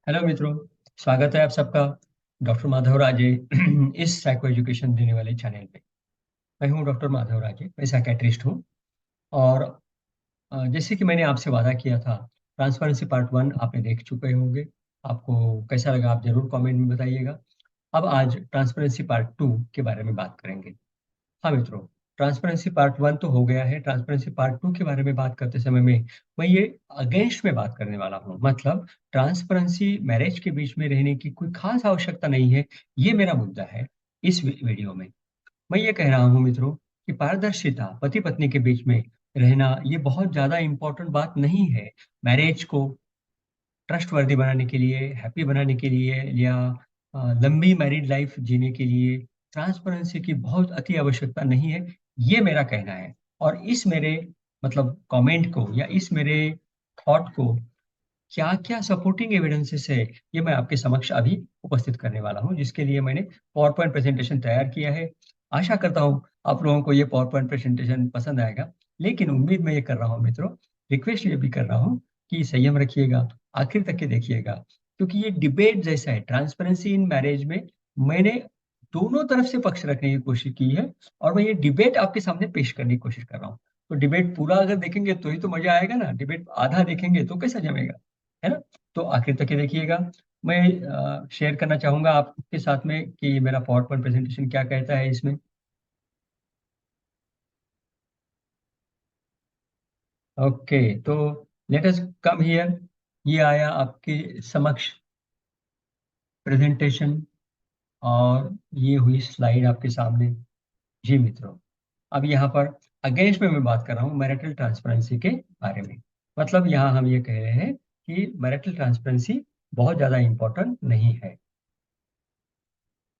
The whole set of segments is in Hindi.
हेलो मित्रों। स्वागत है आप सबका डॉक्टर माधव राजे इस साइको एजुकेशन देने वाले चैनल पे। मैं हूं डॉक्टर माधव राजे, मैं साइकेट्रिस्ट हूं। और जैसे कि मैंने आपसे वादा किया था, ट्रांसपेरेंसी पार्ट वन आपने देख चुके होंगे। आपको कैसा लगा आप जरूर कमेंट में बताइएगा। अब आज ट्रांसपेरेंसी पार्ट टू के बारे में बात करेंगे। हाँ मित्रों, ट्रांसपेरेंसी पार्ट वन तो हो गया है। ट्रांसपेरेंसी पार्ट टू के बारे में बात करते समय में मैं ये अगेंस्ट में बात करने वाला हूँ। मतलब ट्रांसपेरेंसी मैरिज के बीच में रहने की कोई खास आवश्यकता नहीं है, ये मेरा मुद्दा है इस वीडियो में। मैं ये कह रहा हूँ मित्रों कि पारदर्शिता पति पत्नी के बीच में रहना ये बहुत ज्यादा इम्पोर्टेंट बात नहीं है। मैरिज को ट्रस्टवर्दी बनाने के लिए, हैप्पी बनाने के लिए या लंबी मैरिड लाइफ जीने के लिए ट्रांसपेरेंसी की बहुत अति आवश्यकता नहीं है, ये मेरा कहना है। और इस मेरे मतलब कमेंट को या इस मेरे थॉट को क्या-क्या सपोर्टिंग एविडेंसेस है, ये मैं आपके समक्ष अभी उपस्थित करने वाला हूँ, जिसके लिए मैंने पावर पॉइंट प्रेजेंटेशन तैयार किया है। आशा करता हूँ आप लोगों को ये पावर पॉइंट प्रेजेंटेशन पसंद आएगा। लेकिन उम्मीद मैं ये कर रहा हूँ मित्रों, रिक्वेस्ट ये भी कर रहा हूँ कि संयम रखिएगा, आखिर तक के देखिएगा, क्योंकि ये डिबेट जैसा है। ट्रांसपेरेंसी इन मैरिज में मैंने दोनों तरफ से पक्ष रखने की कोशिश की है और मैं ये डिबेट आपके सामने पेश करने की कोशिश कर रहा हूँ। तो डिबेट पूरा अगर देखेंगे तो ही तो मजा आएगा ना, डिबेट आधा देखेंगे तो कैसा जमेगा, है ना? तो आखिर तक ये देखिएगा। मैं शेयर करना चाहूँगा आपके साथ में कि मेरा पावर पॉइंट प्रेज़ेंटेशन क्या कहता है इसमें। ओके, तो लेट अस कम हियर। ये आया आपके समक्ष प्रेज़ेंटेशन और ये हुई स्लाइड आपके सामने। जी मित्रों, अब यहाँ पर अगेंस्ट में मैं बात कर रहा हूँ मैरिटल ट्रांसपेरेंसी के बारे में। मतलब यहाँ हम ये कह रहे हैं कि मैरिटल ट्रांसपेरेंसी बहुत ज़्यादा इम्पोर्टेंट नहीं है।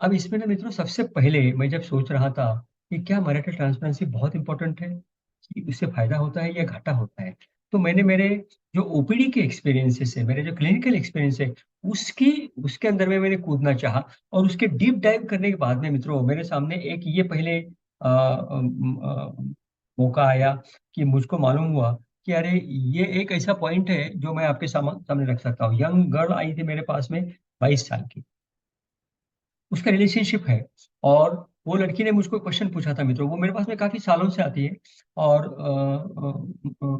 अब इसमें ना मित्रों, सबसे पहले मैं जब सोच रहा था कि क्या मैरिटल ट्रांसपेरेंसी बहुत इंपॉर्टेंट है, कि उससे फायदा होता है या घाटा होता है, तो मैंने मेरे जो ओपीडी के एक्सपीरियंसेस है, मेरे जो क्लिनिकल एक्सपीरियंस है, उसकी उसके अंदर में मैंने कूदना चाहा। और उसके डीप डाइव करने के बाद में मित्रों, मेरे सामने एक ये पहले मौका आया कि मुझको मालूम हुआ कि अरे, ये एक ऐसा पॉइंट है जो मैं आपके सामने रख सकता हूँ। यंग गर्ल आई थी मेरे पास में, 22 साल की, उसका रिलेशनशिप है। और वो लड़की ने मुझको क्वेश्चन पूछा था मित्रों। वो मेरे पास में काफ़ी सालों से आती है और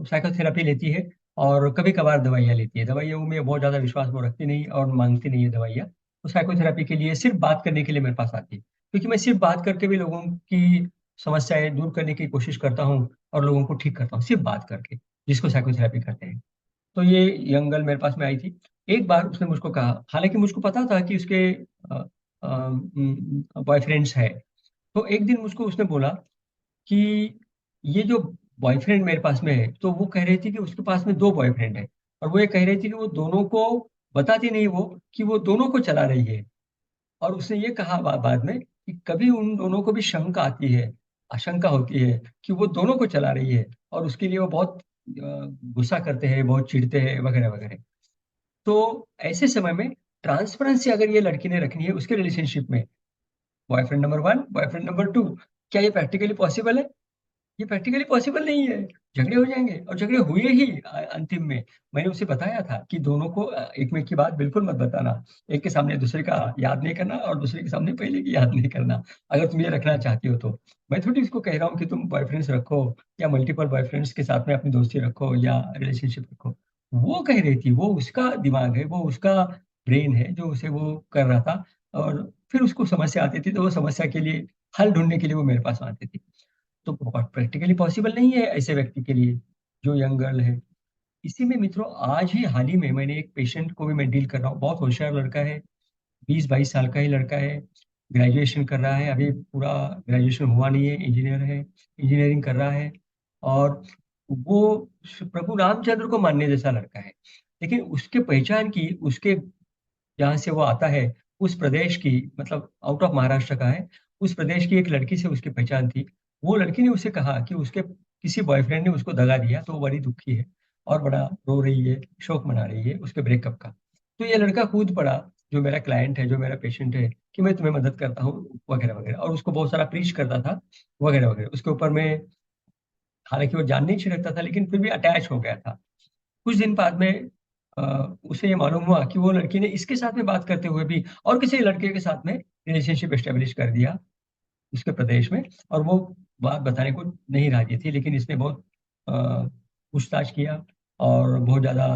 साइकोथेरेपी लेती है और कभी-कभार दवाइयाँ लेती है। दवाइयों में बहुत ज़्यादा विश्वास वो रखती नहीं और माँगती नहीं है दवाइयाँ। तो साइकोथेरेपी के लिए सिर्फ़ बात करने के लिए मेरे पास आती है। क्योंकि मैं सिर्फ़ बात करके भी लोगों की समस्याएँ दूर करने की कोशिश करता हूँ और लोगों को ठीक करता हूँ, सिर्फ़ बात करके, जिसको साइकोथेरेपी कहते हैं। तो ये यंग गर्ल मेरे पास में आई थी। एक बार उसने मुझको कहा, हालाँकि मुझको पता था कि उसके बॉयफ्रेंड्स है। तो एक दिन मुझको उसने बोला कि ये जो बॉयफ्रेंड मेरे पास में है, तो वो कह रही थी कि उसके पास में 2 बॉयफ्रेंड है और वो ये कह रही थी कि वो दोनों को बताती नहीं वो, कि वो दोनों को चला रही है। और उसने ये कहा बाद में कि कभी उन दोनों को भी शंका आती है, आशंका होती है कि वो दोनों को चला रही है और उसके लिए वो बहुत गुस्सा करते हैं, बहुत चिढ़ते हैं वगैरह-वगैरह। तो ऐसे समय में ट्रांसपेरेंसी अगर ये लड़की ने रखनी है उसके रिलेशनशिप में, बॉयफ्रेंड नंबर 1, बॉयफ्रेंड नंबर 2, क्या ये प्रैक्टिकली पॉसिबल है? ये प्रैक्टिकली पॉसिबल नहीं है। झगड़े हो जाएँगे और झगड़े हुए ही अंतिम में। मैंने उसे बताया था कि दोनों को एक में की बात बिल्कुल मत बताना। एक के सामने दूसरे का याद नहीं करना और दूसरे के सामने पहले की याद नहीं करना, अगर तुम ये रखना चाहती हो तो। मैं थोड़ी उसको कह रहा हूँ कि तुम बॉयफ्रेंड्स रखो या मल्टीपल बॉयफ्रेंड्स के साथ में अपनी दोस्ती रखो या रिलेशनशिप रखो। वो कह रही थी, वो उसका दिमाग है, वो उसका ब्रेन है जो उसे वो कर रहा था। और फिर उसको समस्या आती थी, तो वो समस्या के लिए हल ढूँढने के लिए वो मेरे पास आती थी। तो प्रैक्टिकली पॉसिबल नहीं है ऐसे व्यक्ति के लिए, जो यंग गर्ल है। इसी में मित्रों, आज ही हाल ही में मैंने एक पेशेंट को भी मैं डील कर रहा हूँ, बहुत होशियार लड़का है, 20-22 साल का ही लड़का है, ग्रेजुएशन कर रहा है, अभी पूरा ग्रेजुएशन हुआ नहीं है, इंजीनियर है, इंजीनियरिंग कर रहा है। और वो प्रभु रामचंद्र को मानने जैसा लड़का है। लेकिन उसके पहचान की, उसके जहाँ से वो आता है, उस प्रदेश की, मतलब आउट ऑफ महाराष्ट्र का है, उस प्रदेश की एक लड़की से उसकी पहचान थी। वो लड़की ने उसे कहा कि उसके किसी बॉयफ्रेंड ने उसको दगा दिया, तो वो बड़ी दुखी है और बड़ा रो रही है, शोक मना रही है उसके ब्रेकअप का। तो ये लड़का कूद पड़ा, जो मेरा क्लाइंट है, जो मेरा पेशेंट है, कि मैं तुम्हें मदद करता हूँ वगैरह-वगैरह, और उसको बहुत सारा प्रीच करता था वगैरह-वगैरह। उसके ऊपर में हालाँकि वो जान नहीं छिड़कता था, लेकिन फिर भी अटैच हो गया था। कुछ दिन बाद में उसे ये मालूम हुआ कि वो लड़की ने इसके साथ में बात करते हुए भी और किसी लड़के के साथ में रिलेशनशिप एस्टेब्लिश कर दिया उसके प्रदेश में, और वो बात बताने को नहीं राजी थी, लेकिन इसने बहुत अ, पूछताछ किया और बहुत ज़्यादा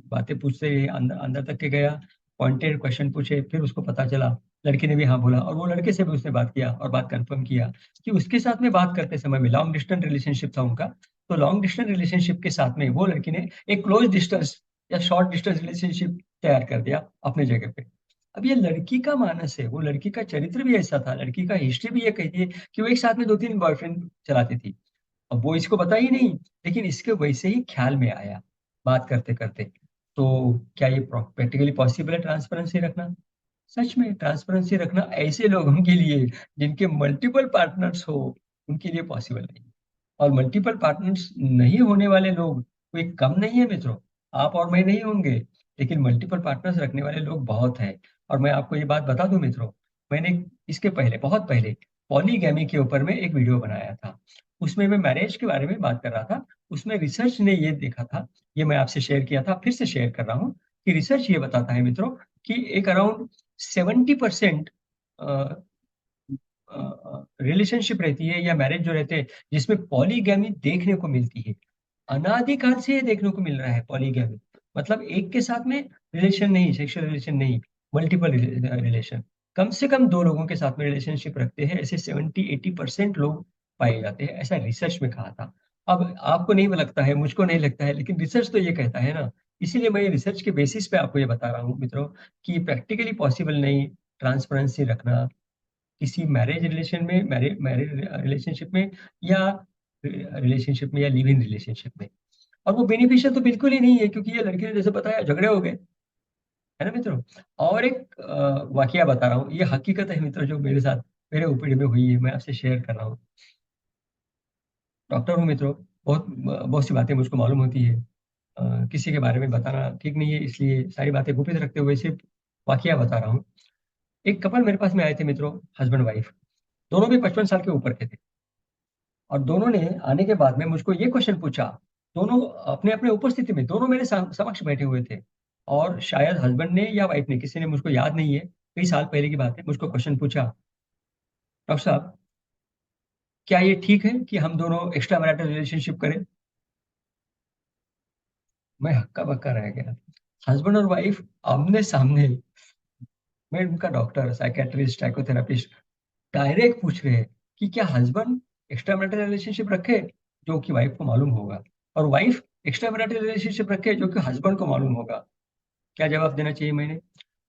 बातें पूछते अंदर अंदर तक के गया, पॉइंटेड क्वेश्चन पूछे, फिर उसको पता चला, लड़की ने भी हाँ बोला, और वो लड़के से भी उसने बात किया और बात कंफर्म किया कि उसके साथ में बात करते समय में लॉन्ग डिस्टेंस रिलेशनशिप था उनका, तो लॉन्ग डिस्टेंस रिलेशनशिप के साथ में वो लड़की ने एक क्लोज डिस्टेंस या शॉर्ट डिस्टेंस रिलेशनशिप तैयार कर दिया अपने जगह पे। अब ये लड़की का मानस है, वो लड़की का चरित्र भी ऐसा था, लड़की का हिस्ट्री भी ये कहती है कि वो एक साथ में 2-3 बॉयफ्रेंड चलाती थी। अब वो इसको पता ही नहीं, लेकिन इसके वैसे ही ख्याल में आया बात करते करते। तो क्या ये प्रैक्टिकली पॉसिबल है ट्रांसपेरेंसी रखना? सच में ट्रांसपेरेंसी रखना ऐसे लोगों के लिए जिनके मल्टीपल पार्टनर्स हो, उनके लिए पॉसिबल नहीं। और मल्टीपल पार्टनर्स नहीं होने वाले लोग कोई कम नहीं है मित्रों। आप और मैं नहीं होंगे, लेकिन मल्टीपल पार्टनर्स रखने वाले लोग बहुत हैं। और मैं आपको ये बात बता दूं मित्रों, मैंने इसके पहले, बहुत पहले, पॉलीगैमी के ऊपर में एक वीडियो बनाया था। उसमें मैं मैरिज के बारे में बात कर रहा था। उसमें रिसर्च ने ये देखा था, ये मैं आपसे शेयर किया था, फिर से शेयर कर रहा हूँ, कि रिसर्च ये बताता है मित्रों कि एक अराउंड 70% रिलेशनशिप रहती है या मैरिज जो रहते हैं जिसमें पॉलीगैमी देखने को मिलती है। अनादिकाल से ये देखने को मिल रहा है पॉलीगैमी, मतलब एक के साथ में रिलेशन नहीं, सेक्सुअल रिलेशन नहीं, मल्टीपल रिलेशन। कम से कम दो लोगों के साथ में रिलेशनशिप रखते हैं ऐसे 70-80% लोग पाए जाते हैं, ऐसा रिसर्च में कहा था। अब आपको नहीं लगता है, मुझको नहीं लगता है, लेकिन रिसर्च तो ये कहता है ना। इसीलिए मैं ये रिसर्च के बेसिस पे आपको ये बता रहा हूँ मित्रों कि प्रैक्टिकली पॉसिबल नहीं ट्रांसपेरेंसी रखना किसी मैरिज रिलेशन में, मैरिज मैरिज रिलेशनशिप में, या रिलेशनशिप में, या लिव इन रिलेशनशिप में। और वो बेनिफिशियल तो बिल्कुल ही नहीं है, क्योंकि ये लड़के ने जैसे बताया झगड़े हो गए, है ना मित्रों। और एक वाकया बता रहा हूँ, ये हकीकत है मित्रों, जो मेरे साथ, मेरे ओपीडी में हुई है, मैं आपसे शेयर कर रहा हूँ। डॉक्टर हूँ मित्रों, बहुत बहुत सी बातें मुझको मालूम होती है। किसी के बारे में बताना ठीक नहीं है, इसलिए सारी बातें गुपित रखते हुए सिर्फ वाकया बता रहा हूँ। एक कपल मेरे पास में आए थे मित्रों, हस्बैंड वाइफ, दोनों भी 55 साल के ऊपर के थे। और दोनों ने आने के बाद में मुझको ये क्वेश्चन पूछा, दोनों अपने अपने उपस्थिति में, दोनों मेरे समक्ष बैठे हुए थे, और शायद हस्बैंड ने या वाइफ ने, किसी ने, मुझको याद नहीं है, कई साल पहले की बात है, मुझको क्वेश्चन पूछा, डॉक्टर साहब क्या ये ठीक है कि हम दोनों एक्स्ट्रा मैरिटल रिलेशनशिप करें? मैं हक्का बक्का रह गया। हस्बैंड और वाइफ आमने सामने, मैं उनका डॉक्टर, साइकेट्रिस्ट, साइकोथेरापिस्ट, डायरेक्ट पूछ रहे हैं कि क्या हस्बैंड एक्स्ट्रा मैरिटल रिलेशनशिप रखे, जो कि वाइफ को मालूम होगा, और वाइफ एक्स्ट्रा मैरिटल रिलेशनशिप रखे जो कि हस्बैंड को मालूम होगा। क्या जवाब देना चाहिए मैंने?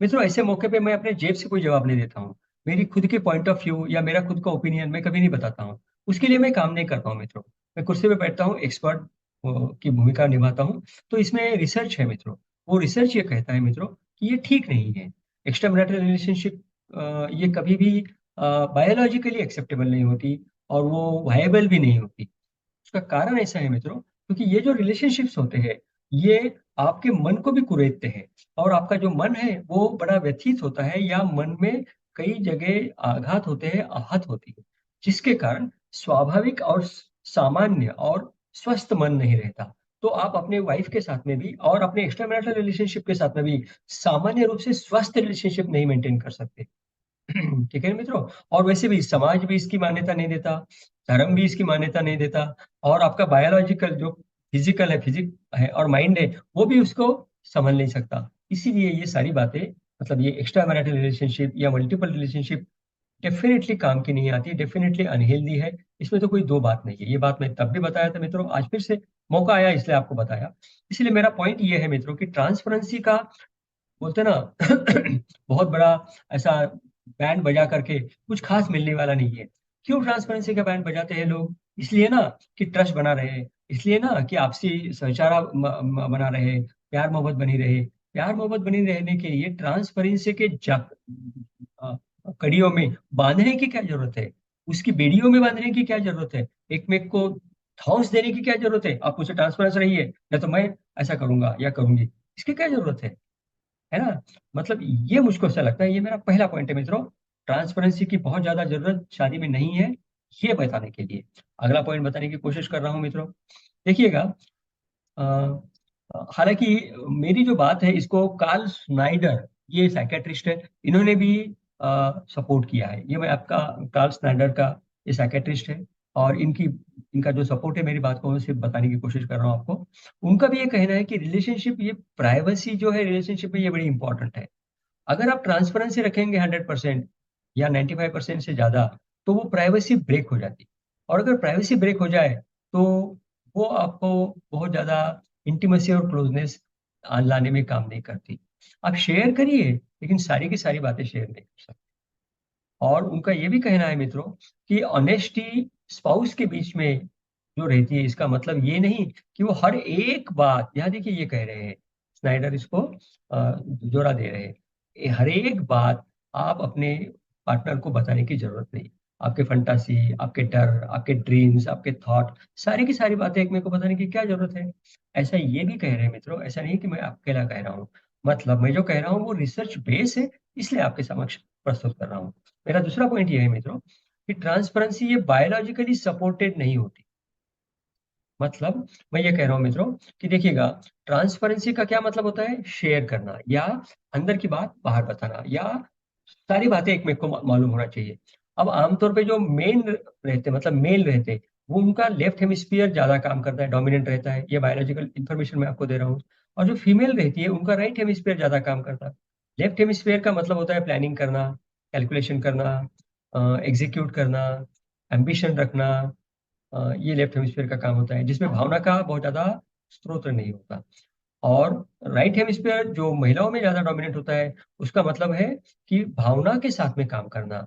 मित्रों ऐसे मौके पे मैं अपने जेब से कोई जवाब नहीं देता हूँ। मेरी खुद की पॉइंट ऑफ व्यू या मेरा खुद का ओपिनियन मैं कभी नहीं बताता हूँ। उसके लिए मैं काम नहीं करता हूँ मित्रों। मैं कुर्सी पे बैठता हूँ, एक्सपर्ट की भूमिका निभाता हूँ। तो इसमें रिसर्च है मित्रों, वो रिसर्च ये कहता है मित्रों कि ये ठीक नहीं है। एक्स्ट्रा मैरिटल रिलेशनशिप ये कभी भी बायोलॉजिकली एक्सेप्टेबल नहीं होती, और वो वायबल भी नहीं होती। उसका कारण ऐसा है मित्रों, क्योंकि ये जो रिलेशनशिप्स होते हैं, ये आपके मन को भी कुरेदते हैं, और आपका जो मन है वो बड़ा व्यथित होता है, या मन में कई जगह आघात होते हैं, आहत होती है, जिसके कारण स्वाभाविक और सामान्य और स्वस्थ मन नहीं रहता। तो आप अपने वाइफ के साथ में भी और अपने एक्स्ट्रा मैरिटल रिलेशनशिप के साथ में भी सामान्य रूप से स्वस्थ रिलेशनशिप नहीं मेंटेन कर सकते। ठीक है मित्रों। और वैसे भी समाज भी इसकी मान्यता नहीं देता, धर्म भी इसकी मान्यता नहीं देता, और आपका बायोलॉजिकल जो फिजिकल है, फिजिक है, और माइंड है, वो भी उसको समझ नहीं सकता। इसीलिए ये सारी बातें, मतलब ये एक्स्ट्रा मैरिटल रिलेशनशिप या मल्टीपल रिलेशनशिप डेफिनेटली काम की नहीं आती, डेफिनेटली अनहेल्दी है। इसमें तो कोई दो बात नहीं है। ये बात मैं तब भी बताया था मित्रों, आज फिर से मौका आया इसलिए आपको बताया। इसलिए मेरा पॉइंट ये है मित्रों कि ट्रांसपेरेंसी का, बोलते ना, बहुत बड़ा ऐसा बैंड बजा करके कुछ खास मिलने वाला नहीं है। क्यों ट्रांसपेरेंसी का बैंड बजाते हैं लोग? इसलिए ना कि ट्रस्ट बना रहे, इसलिए ना कि आपसी भाईचारा बना रहे, प्यार मोहब्बत बनी रहे। प्यार मोहब्बत बनी रहने के लिए ट्रांसपेरेंसी के अ, कड़ियों में बांधने की क्या जरूरत है? उसकी बेड़ियों में बांधने की क्या जरूरत है? एक में को धौंस देने की क्या जरूरत है? आप मुझसे ट्रांसपेरेंस रहिए, या तो मैं ऐसा करूंगा या करूंगी, इसकी क्या जरूरत है ना? मतलब ये मुझको ऐसा लगता है, ये मेरा पहला पॉइंट है मित्रों, ट्रांसपेरेंसी की बहुत ज्यादा जरूरत शादी में नहीं है, ये बताने के लिए। अगला पॉइंट बताने की कोशिश कर रहा हूं मित्रों, देखिएगा। हालांकि मेरी जो बात है इसको कार्ल स्नाइडर, ये साइकेट्रिस्ट है, इन्होंने भी सपोर्ट किया है। ये मैं आपका, कार्ल स्नाइडर का ये साइकेट्रिस्ट है, और इनका जो सपोर्ट है मेरी बात को मैं सिर्फ बताने की कोशिश कर रहा हूँ आपको। उनका भी ये कहना है कि रिलेशनशिप, ये प्राइवेसी जो है रिलेशनशिप में ये बड़ी इंपॉर्टेंट है। अगर आप ट्रांसपेरेंसी रखेंगे 100% या 95% से ज्यादा, तो वो प्राइवेसी ब्रेक हो जाती है। और अगर प्राइवेसी ब्रेक हो जाए तो वो आपको बहुत ज्यादा इंटीमेसी और क्लोजनेस लाने में काम नहीं करती। आप शेयर करिए, लेकिन सारी की सारी बातें शेयर नहीं कर सकते। और उनका ये भी कहना है मित्रों कि ऑनेस्टी स्पाउस के बीच में जो रहती है, इसका मतलब ये नहीं कि वो हर एक बात, यहाँ देखिए ये कह रहे हैं स्नाइडर, इसको जोरा दे रहे हैं, हर एक बात आप अपने पार्टनर को बताने की जरूरत नहीं। आपके फंटासी, आपके डर, आपके ड्रीम्स, आपके थॉट, सारी की सारी बातें एक मेरे को बताने की क्या जरूरत है। ऐसा ये भी कह रहे हैं मित्रों, ऐसा नहीं कि मैं अकेला कह रहा हूँ। मतलब मैं जो कह रहा हूँ वो रिसर्च बेस है, इसलिए आपके समक्ष प्रस्तुत कर रहा हूँ। मेरा दूसरा पॉइंट ये है मित्रों कि ट्रांसपेरेंसी ये बायोलॉजिकली सपोर्टेड नहीं होती। मतलब मैं ये कह रहा हूँ मित्रों कि देखिएगा, ट्रांसपेरेंसी का क्या मतलब होता है? शेयर करना, या अंदर की बात बाहर बताना, या सारी बातें एक मेरे को मालूम होना चाहिए। अब आमतौर पे जो मेन रहते, मतलब मेल रहते, वो उनका लेफ्ट हेमिस्फीयर ज्यादा काम करता है, डोमिनेंट रहता है, ये बायोलॉजिकल इंफॉर्मेशन मैं आपको दे रहा हूँ। और जो फीमेल रहती है उनका राइट हेमिस्फीयर ज्यादा काम करता है। लेफ्ट हेमिस्फीयर का मतलब होता है प्लानिंग करना, कैलकुलेशन करना, एग्जीक्यूट करना, एम्बिशन रखना। ये लेफ्ट हेमिस्फीयर का काम होता है, जिसमें भावना का बहुत ज्यादा स्रोत नहीं होता। और राइट हेमिस्फीयर जो महिलाओं में ज्यादा डोमिनेट होता है, उसका मतलब है कि भावना के साथ में काम करना,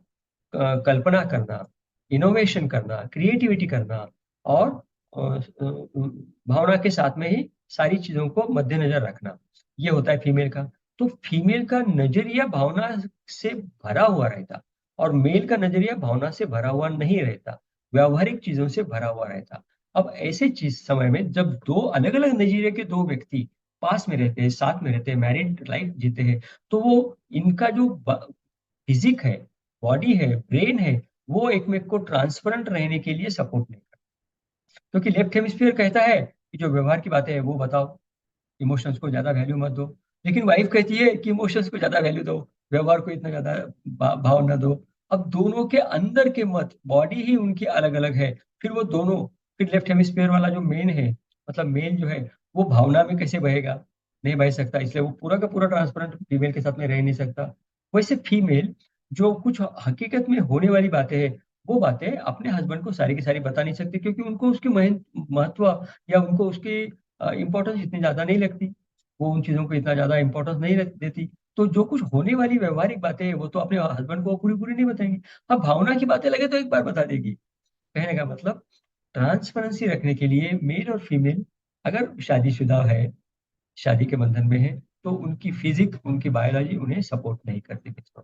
कल्पना करना, इनोवेशन करना, क्रिएटिविटी करना, और भावना के साथ में ही सारी चीजों को मद्देनजर रखना, ये होता है फीमेल का। तो फीमेल का नजरिया भावना से भरा हुआ रहता, और मेल का नजरिया भावना से भरा हुआ नहीं रहता, व्यवहारिक चीजों से भरा हुआ रहता। अब ऐसे चीज समय में जब दो अलग अलग नजरिए के दो व्यक्ति पास में रहते हैं, साथ में रहते हैं, मैरिड लाइफ जीते हैं, तो वो इनका जो फिजिक है, बॉडी है, ब्रेन है, वो एक में को ट्रांसपेरेंट रहने के लिए सपोर्ट नहीं करता। क्योंकि लेफ्ट हेमिस्फीयर कहता है कि जो व्यवहार की बातें है वो बताओ, इमोशंस को ज्यादा वैल्यू मत दो। लेकिन वाइफ कहती है कि इमोशंस को ज्यादा वैल्यू दो, व्यवहार को इतना ज्यादा भाव न दो। अब दोनों के अंदर के मत, बॉडी ही उनकी अलग अलग है। फिर वो दोनों, फिर लेफ्ट हेमिस्फीयर वाला जो मेन है, मतलब मेल जो है, वो भावना में कैसे बहेगा? नहीं बह सकता, इसलिए वो पूरा का पूरा ट्रांसपेरेंट फीमेल के साथ में रह नहीं सकता। वैसे फीमेल जो कुछ हकीकत में होने वाली बातें हैं, वो बातें अपने हस्बैंड को सारी की सारी बता नहीं सकती, क्योंकि उनको उसकी महत्व, या उनको उसकी इंपॉर्टेंस इतनी ज्यादा नहीं लगती। वो उन चीजों को इतना ज्यादा इंपॉर्टेंस नहीं देती। तो जो कुछ होने वाली व्यवहारिक बातें हैं वो तो अपने हस्बैंड को पूरी पूरी नहीं बताएंगी। अब भावना की बातें लगे तो एक बार बता देगी। कहने का मतलब, ट्रांसपेरेंसी रखने के लिए मेल और फीमेल अगर शादीशुदा है, शादी के बंधन में है, तो उनकी फिजिक, उनकी बायोलॉजी उन्हें सपोर्ट नहीं करती मित्रों।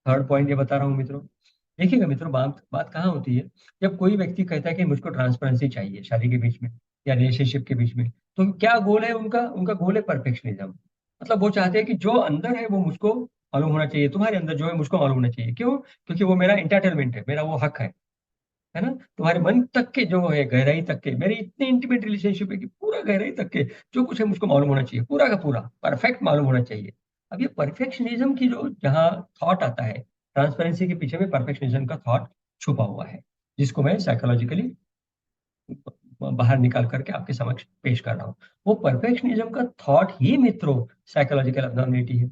थर्ड पॉइंट ये बता रहा हूँ मित्रों। देखिएगा मित्रों, बात बात कहाँ होती है? जब कोई व्यक्ति कहता है कि मुझको ट्रांसपेरेंसी चाहिए शादी के बीच में या रिलेशनशिप के बीच में, तो क्या गोल है उनका? उनका गोल है परफेक्शनिज्म। मतलब वो चाहते हैं कि जो अंदर है वो मुझको मालूम होना चाहिए, तुम्हारे अंदर जो है मुझको मालूम होना चाहिए। क्यों? क्योंकि वो मेरा इंटाइटलमेंट है, मेरा वो हक है ना? तुम्हारे मन तक के जो है, गहराई तक के, मेरी इतनी इंटीमेट रिलेशनशिप है कि पूरा गहराई तक के जो कुछ है मुझको मालूम होना चाहिए, पूरा का पूरा परफेक्ट मालूम होना चाहिए। अब ये परफेक्शनिज्म की जो जहाँ थॉट आता है, ट्रांसपेरेंसी के पीछे में परफेक्शनिज्म का थॉट छुपा हुआ है, जिसको मैं साइकोलॉजिकली बाहर निकाल करके आपके समक्ष पेश कर रहा हूँ। वो परफेक्शनिज्म का थॉट ही मित्रों साइकोलॉजिकल अब्नॉर्मलिटी है।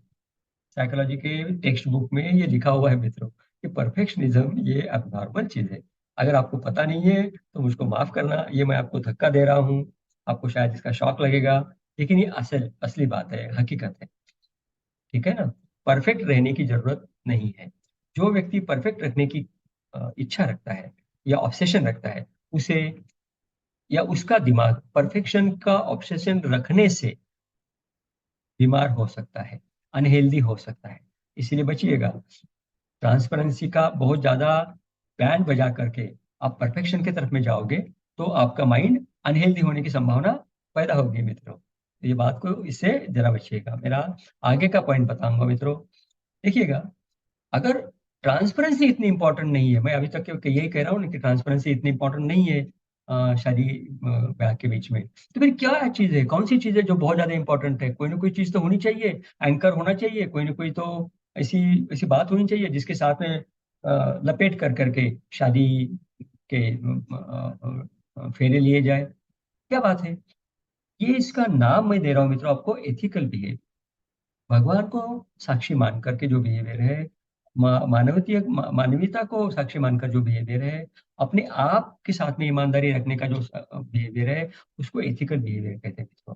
साइकोलॉजी के टेक्स्ट बुक में ये लिखा हुआ है मित्रों कि परफेक्शनिज्म ये अबनॉर्मल चीज है। अगर आपको पता नहीं है तो मुझको माफ करना, ये मैं आपको धक्का दे रहा हूँ, आपको शायद इसका शौक लगेगा, लेकिन ये असली बात है, हकीकत है। ठीक है ना? परफेक्ट रहने की जरूरत नहीं है। जो व्यक्ति परफेक्ट रखने की इच्छा रखता है या ऑब्सेशन रखता है, उसे, या उसका दिमाग परफेक्शन का ऑब्सेशन रखने से बीमार हो सकता है, अनहेल्दी हो सकता है। इसीलिए बचिएगा। ट्रांसपेरेंसी का बहुत ज्यादा बैंड बजा करके आप परफेक्शन की तरफ में जाओगे, तो आपका माइंड अनहेल्दी होने की संभावना पैदा होगी मित्रों। तो ये बात को, इससे जरा बचिएगा। मेरा आगे का पॉइंट बताऊंगा मित्रों। देखिएगा, अगर ट्रांसपेरेंसी इतनी इंपॉर्टेंट नहीं है, मैं अभी तक यही कह रहा हूँ ना कि ट्रांसपेरेंसी इतनी इंपॉर्टेंट नहीं है, शादी ब्याह के बीच में। तो फिर क्या चीज है, कौन सी चीज है जो बहुत ज्यादा इंपॉर्टेंट है? कोई ना कोई चीज तो होनी चाहिए, एंकर होना चाहिए, कोई ना कोई तो ऐसी ऐसी बात होनी चाहिए जिसके साथ में लपेट कर करके शादी के फेरे लिए जाए। क्या बात है? ये इसका नाम मैं दे रहा हूँ मित्रों आपको, एथिकल बिहेवियर। भगवान को साक्षी मान करके जो बिहेवियर है, मानवीयता को साक्षी मानकर जो बिहेवियर है, अपने आप के साथ में ईमानदारी रखने का जो बिहेवियर है, उसको एथिकल बिहेवियर कहते हैं मित्रों।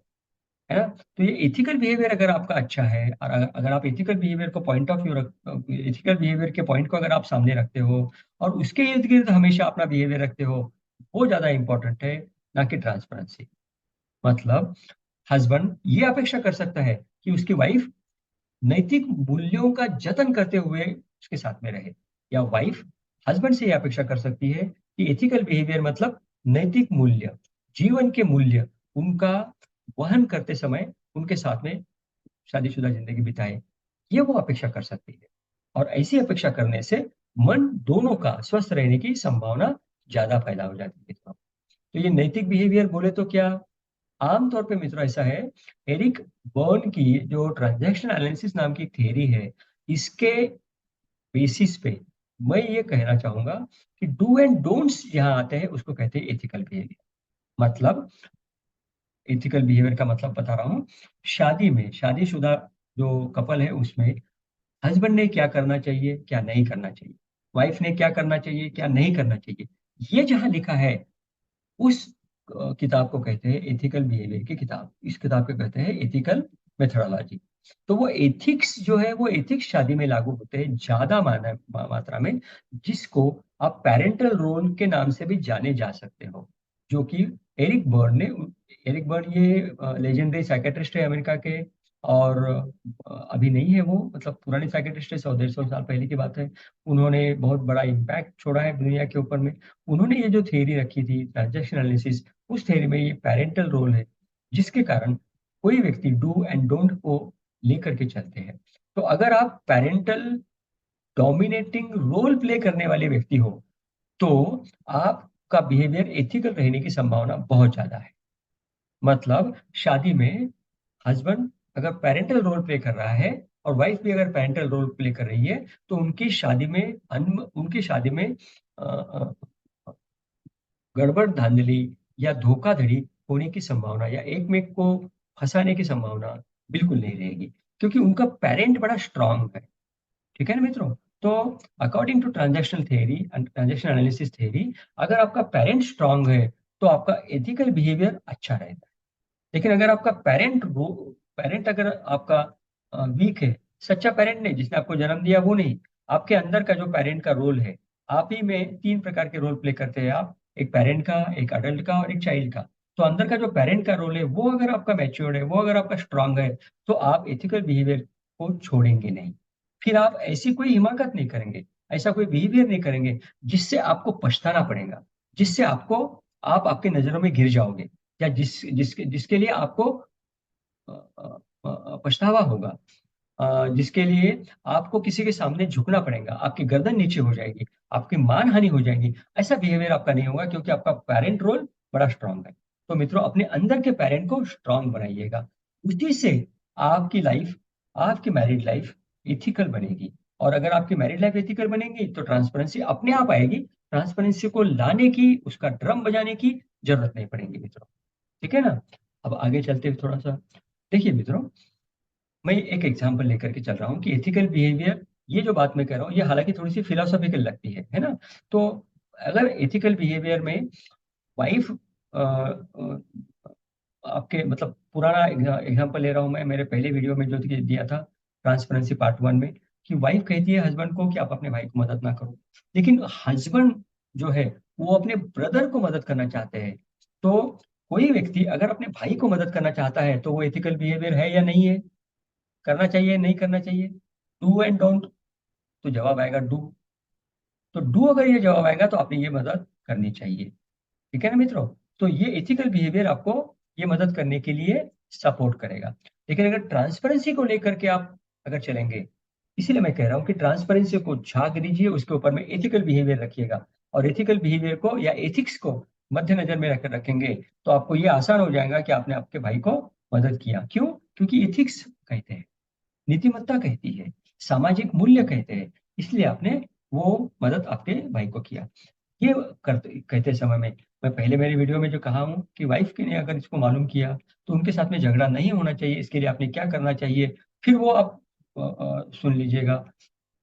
है ना? तो ये एथिकल बिहेवियर अगर आपका अच्छा है, और अगर आप एथिकल बिहेवियर को पॉइंट ऑफ व्यू रख एथिकल बिहेवियर के पॉइंट को अगर आप सामने रखते हो और उसके इर्द गिर्द हमेशा अपना बिहेवियर रखते हो, वो ज्यादा इंपॉर्टेंट है, ना कि ट्रांसपेरेंसी। मतलब हस्बैंड ये अपेक्षा कर सकता है कि उसकी वाइफ नैतिक मूल्यों का जतन करते हुए उसके साथ में रहे, या वाइफ हस्बैंड से यह अपेक्षा कर सकती है कि एथिकल बिहेवियर मतलब नैतिक मूल्य, जीवन के मूल्य, उनका वहन करते समय उनके साथ में शादीशुदा जिंदगी बिताए। ये वो अपेक्षा कर सकती है, और ऐसी अपेक्षा करने से मन दोनों का स्वस्थ रहने की संभावना ज्यादा पैदा हो जाती है। तो ये नैतिक बिहेवियर बोले तो क्या, आमतौर पे मित्रों ऐसा है, एरिक बर्न की जो ट्रांजैक्शन एनालिसिस नाम की थ्योरी है, इसके बेसिस पे मैं ये कहना चाहूंगा कि डू एंड डोंट्स जहां आते हैं उसको कहते हैं एथिकल बिहेवियर। मतलब एथिकल बिहेवियर का मतलब बता रहा हूँ, शादी में शादीशुदा जो कपल है उसमें हस्बैंड ने क्या करना चाहिए, क्या नहीं करना चाहिए, वाइफ ने क्या करना चाहिए, क्या नहीं करना चाहिए, ये जहां लिखा है उस किताब को कहते हैं एथिकल बिहेवियर की किताब। इस किताब को कहते हैं एथिकल मेथोडोलॉजी। तो वो एथिक्स जो है, वो एथिक्स शादी में लागू होते हैं ज्यादा मात्रा में, जिसको आप पेरेंटल रोल के नाम से भी जाने जा सकते हो, जो कि एरिक बर्न ने एरिक बर्न ये लेजेंडरी साइकेट्रिस्ट है अमेरिका के, और अभी नहीं है वो, मतलब पुराने साइकेट्रिस्ट है, 100-150 साल पहले की बात है। उन्होंने बहुत बड़ा इम्पैक्ट छोड़ा है दुनिया के ऊपर में। उन्होंने ये जो थ्योरी रखी थी ट्रांजैक्शन एनालिसिस, उस थ्योरी में ये पेरेंटल रोल है, जिसके कारण कोई व्यक्ति डू एंड डोंट को लेकर के चलते हैं। तो अगर आप पेरेंटल डोमिनेटिंग रोल प्ले करने वाले व्यक्ति हो, तो आपका बिहेवियर एथिकल रहने की संभावना बहुत ज्यादा है। मतलब शादी में हस्बैंड अगर पेरेंटल रोल प्ले कर रहा है और वाइफ भी अगर पेरेंटल रोल प्ले कर रही है, तो उनकी शादी में अ, अ, गड़बड़ धांधली या धोखाधड़ी होने की संभावना, या एक में को फंसाने की संभावना बिल्कुल नहीं रहेगी, क्योंकि उनका पेरेंट बड़ा स्ट्रांग है। ठीक है ना मित्रों? तो according to transactional theory and transaction analysis theory, अगर आपका पेरेंट स्ट्रांग है तो आपका एथिकल बिहेवियर अच्छा रहेगा। लेकिन अगर आपका पेरेंट अगर आपका वीक है, सच्चा पेरेंट नहीं, जिसने आपको जन्म दिया वो नहीं, आपके अंदर का जो पेरेंट का रोल है, आप ही में 3 प्रकार के रोल प्ले करते हैं आप, एक पेरेंट का, एक अडल्ट का और एक चाइल्ड का। तो अंदर का जो पेरेंट का रोल है वो अगर आपका मैच्योर्ड है, वो अगर आपका स्ट्रांग है, तो आप एथिकल बिहेवियर को छोड़ेंगे नहीं। फिर आप ऐसी कोई हिमाकत नहीं करेंगे, ऐसा कोई बिहेवियर नहीं करेंगे जिससे आपको पछताना पड़ेगा, जिससे आप आपकी नजरों में गिर जाओगे, या जिसके जिसके लिए आपको पछतावा होगा, जिसके लिए आपको किसी के सामने झुकना पड़ेगा, आपकी गर्दन नीचे हो जाएगी, आपकी मान हानि हो जाएगी। ऐसा बिहेवियर आपका नहीं होगा, क्योंकि आपका पेरेंट रोल बड़ा स्ट्रांग है। तो मित्रों, अपने अंदर के पेरेंट को स्ट्रांग बनाइएगा, उसी से आपकी लाइफ, आपकी मैरिड लाइफ इथिकल बनेगी। और अगर आपकी मैरिड लाइफ एथिकल बनेगी तो ट्रांसपेरेंसी अपने आप आएगी, ट्रांसपेरेंसी को लाने की, उसका ड्रम बजाने की जरूरत नहीं पड़ेगी मित्रों। ठीक है ना? अब आगे चलते हुए थोड़ा सा देखिए मित्रों, मैं एक एग्जांपल लेकर के चल रहा हूँ कि एथिकल बिहेवियर, ये जो बात मैं कह रहा हूँ ये हालांकि थोड़ी सी फिलोसॉफिकल लगती है ना? तो अगर एथिकल बिहेवियर में वाइफ आपके, मतलब पुराना एग्जांपल ले रहा हूँ मैं, मेरे पहले वीडियो में जो दिया था ट्रांसपेरेंसी पार्ट 1 में, कि वाइफ कहती है हस्बैंड को कि आप अपने भाई को मदद ना करो, लेकिन हस्बैंड जो है वो अपने ब्रदर को मदद करना चाहते हैं। तो कोई व्यक्ति अगर अपने भाई को मदद करना चाहता है तो वो एथिकल बिहेवियर है या नहीं है? करना चाहिए, नहीं करना चाहिए? डू एंड डोंट, तो जवाब आएगा डू। तो डू अगर ये जवाब आएगा तो आपने ये मदद करनी चाहिए। ठीक है ना मित्रों? तो ये एथिकल बिहेवियर आपको ये मदद करने के लिए सपोर्ट करेगा। लेकिन अगर ट्रांसपेरेंसी को लेकर के आप अगर चलेंगे, इसीलिए मैं कह रहा हूँ कि ट्रांसपेरेंसी को झाग दीजिए, उसके ऊपर में एथिकल बिहेवियर रखिएगा, और एथिकल बिहेवियर को या एथिक्स को मध्य नजर में रख रखेंगे तो आपको ये आसान हो जाएगा कि आपने आपके भाई को मदद किया। क्यों? क्योंकि एथिक्स कहते हैं, नीतिमत्ता कहती है, सामाजिक मूल्य कहते हैं, इसलिए आपने वो मदद आपके भाई को किया। ये करते कहते समय में मैं पहले मेरी वीडियो में जो कहा हूँ कि वाइफ के ने अगर इसको मालूम किया तो उनके साथ में झगड़ा नहीं होना चाहिए, इसके लिए आपने क्या करना चाहिए, फिर वो आप सुन लीजिएगा,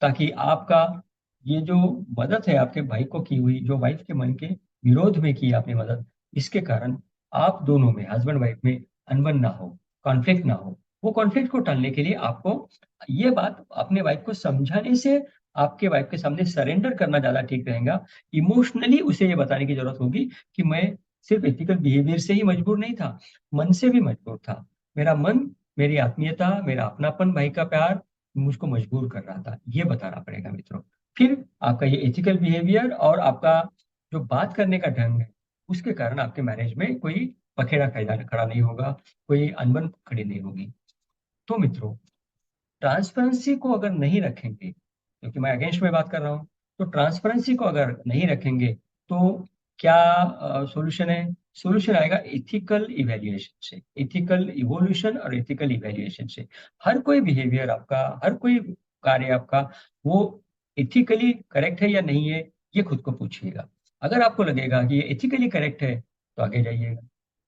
ताकि आपका ये जो मदद है आपके भाई को की हुई, जो वाइफ के मन के विरोध में की आपने मदद, इसके कारण आप दोनों में, हस्बैंड वाइफ में अनबन ना हो, कॉन्फ्लिक्ट ना हो। वो कॉन्फ्लिक्ट को टालने के लिए आपको ये बात अपने वाइफ को समझाने से, आपके वाइफ के सामने सरेंडर करना ज्यादा ठीक रहेगा। इमोशनली उसे ये बताने की जरूरत होगी कि मैं सिर्फ एथिकल बिहेवियर से ही मजबूर नहीं था, मन से भी मजबूर था। मेरा मन, मेरी आत्मीयता, मेरा अपनापन, भाई का प्यार मुझको मजबूर कर रहा था, ये बताना पड़ेगा मित्रों। फिर आपका ये एथिकल बिहेवियर और आपका जो बात करने का ढंग है, उसके कारण आपके मैरिज में कोई पखेड़ा खड़ा खड़ा नहीं होगा, कोई अनबन खड़ी नहीं होगी। तो मित्रों, ट्रांसपेरेंसी को अगर नहीं रखेंगे, क्योंकि मैं अगेंस्ट में बात कर रहा हूँ, तो ट्रांसपेरेंसी को अगर नहीं रखेंगे तो क्या सॉल्यूशन है? सॉल्यूशन आएगा एथिकल इवैल्यूएशन से, एथिकल इवोल्यूशन और एथिकल इवैल्यूएशन से। हर कोई बिहेवियर आपका, हर कोई कार्य आपका, वो एथिकली करेक्ट है या नहीं है, ये खुद को पूछिएगा। अगर आपको लगेगा कि ये एथिकली करेक्ट है तो आगे जाइएगा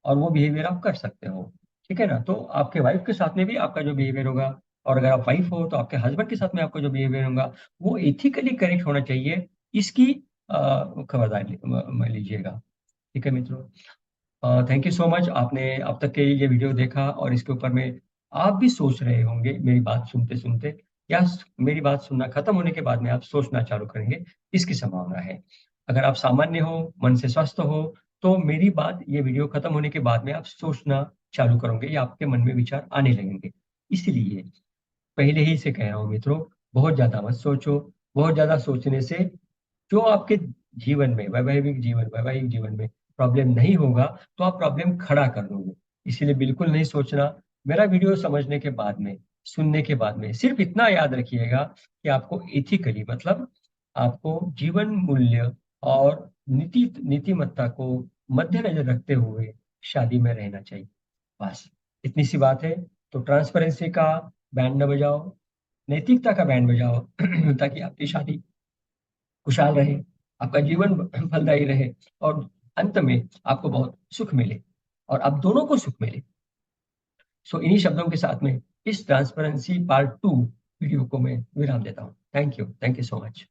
और वो बिहेवियर आप कर सकते हो। ठीक है ना? तो आपके वाइफ के साथ में भी आपका जो बिहेवियर होगा, और अगर आप वाइफ हो तो आपके हस्बैंड के साथ में आपका जो बिहेवियर होगा, वो एथिकली करेक्ट होना चाहिए। इसकी खबरदारी लीजिएगा। ठीक है मित्रों, थैंक यू सो मच, आपने अब तक के ये वीडियो देखा और इसके ऊपर में आप भी सोच रहे होंगे मेरी बात सुनते सुनते, या मेरी बात सुनना खत्म होने के बाद में आप सोचना चालू करेंगे, इसकी संभावना है। अगर आप सामान्य हो, मन से स्वस्थ हो, तो मेरी बात, ये वीडियो खत्म होने के बाद में आप सोचना चालू करोगे या आपके मन में विचार आने लगेंगे। इसलिए पहले ही से कह रहा हूँ मित्रों, बहुत ज्यादा मत सोचो। बहुत ज्यादा सोचने से जो आपके जीवन में, वैवाहिक जीवन में प्रॉब्लम नहीं होगा, तो आप प्रॉब्लम खड़ा कर दोगे। इसीलिए बिल्कुल नहीं सोचना। मेरा वीडियो समझने के बाद में, सुनने के बाद में सिर्फ इतना याद रखिएगा कि आपको एथिकली, मतलब आपको जीवन मूल्य और नीतिमत्ता को मद्देनजर रखते हुए शादी में रहना चाहिए। बस इतनी सी बात है। तो ट्रांसपेरेंसी का बैंड न बजाओ, नैतिकता का बैंड बजाओ ताकि आपकी शादी खुशहाल रहे, आपका जीवन फलदायी रहे, और अंत में आपको बहुत सुख मिले और आप दोनों को सुख मिले। सो इन्हीं शब्दों के साथ में इस ट्रांसपेरेंसी पार्ट 2 वीडियो को मैं विराम देता हूँ। Thank you so much.